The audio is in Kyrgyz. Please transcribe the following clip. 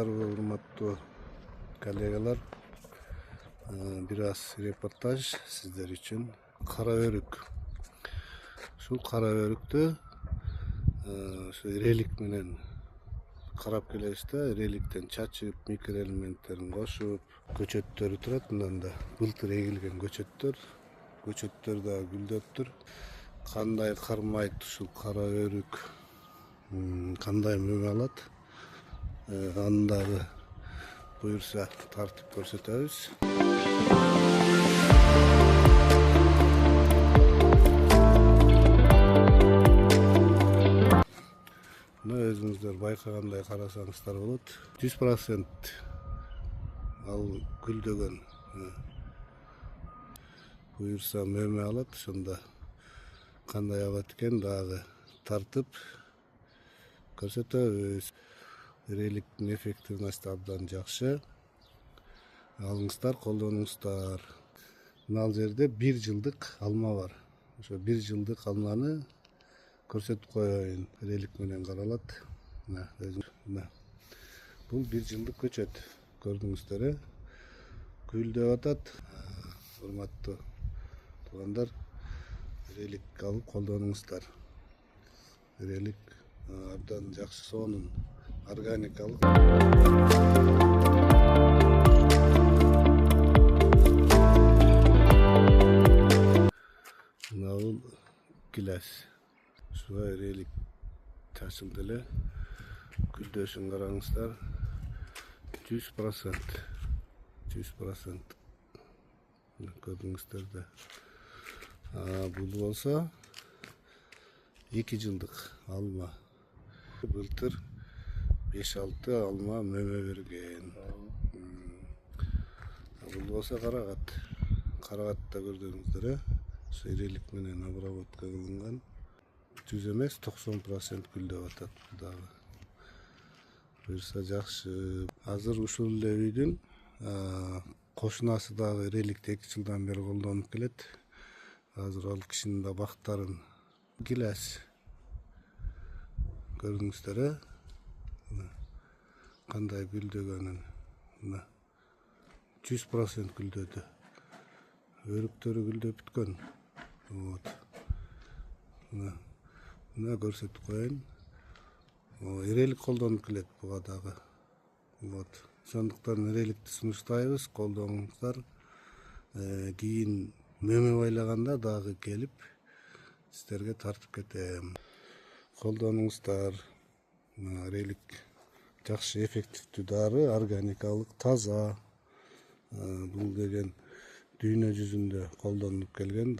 саламатсыздарбы, урматтуу коллегалар. Бир аз репортаж сиздер үчүн. Кара өрүк. Ушул кара өрүктү релик менен карап келебиз да, реликтен чачып, микроэлементтерин кошуп, көчөттөрү турат. Мындан да былтыр эгилген көчөттөр да гүлдөптүр. Кандай кармайт ушул кара өрүк, кандай мөмө алат, аны дагы буюрса тартып көрсөтөбүз. Мына өзүңүздөр байкагандай карасаңыздар болот. 100% ал гүлдөгөн. Буюрса мөмө алат, ошондо кандай алат экен дагы тартып көрсөтөбүз. Реликтин эффективности абдан жакшы. Алыңыздар, колдонуңуздар. Мына жерде 1 жылдык алма бар. Ошо 1 жылдык алманы көрсөтүп коеюн. Релик менен каралат. Мына бул 1 жылдык көчөт. Көрдүңүздөр, гүлдөп атат. Урматтуу туугандар, релик алып колдонуңуздар. Релик абдан жакшы, сонун, органикалык. Мына бул гилес. Ушуга релик чачылды эле. Гүлдөшүн караңыздар. 100%. 100%. Көрдүңүздөр да. Бул болсо 2 жылдык алма. Былтыр 5-6 алма мөмө берген. Бул болсо карагат. Карагатта көрдүңүздөр, релик менен обработка кылынган. 100 эмес, 90% гүлдөп атат дагы. Буюрса жакшы. Азыр ушул эле үйдүн кошунасы дагы реликти 2 жылдан бери колдонуп келет. Азыр ал кишинин да бактарын гилес. Көрдүңүздөр, кандай гүлдөгөнүн. 100% гүлдөдү. Өрүктөрү гүлдөп бүткөн. Мына көрсөтүп коеюн. Релик колдонуп келет буга дагы. Ошондуктан реликти сунуштайбыз, колдонуңуздар. Кийин мөмө байлаганда дагы келип сиздерге тартып кетем. Колдонуңуздар. Релик жакшы, эффективдүү дары, органикалык, таза. Бул деген дүйнө жүзүндө колдонулуп келген.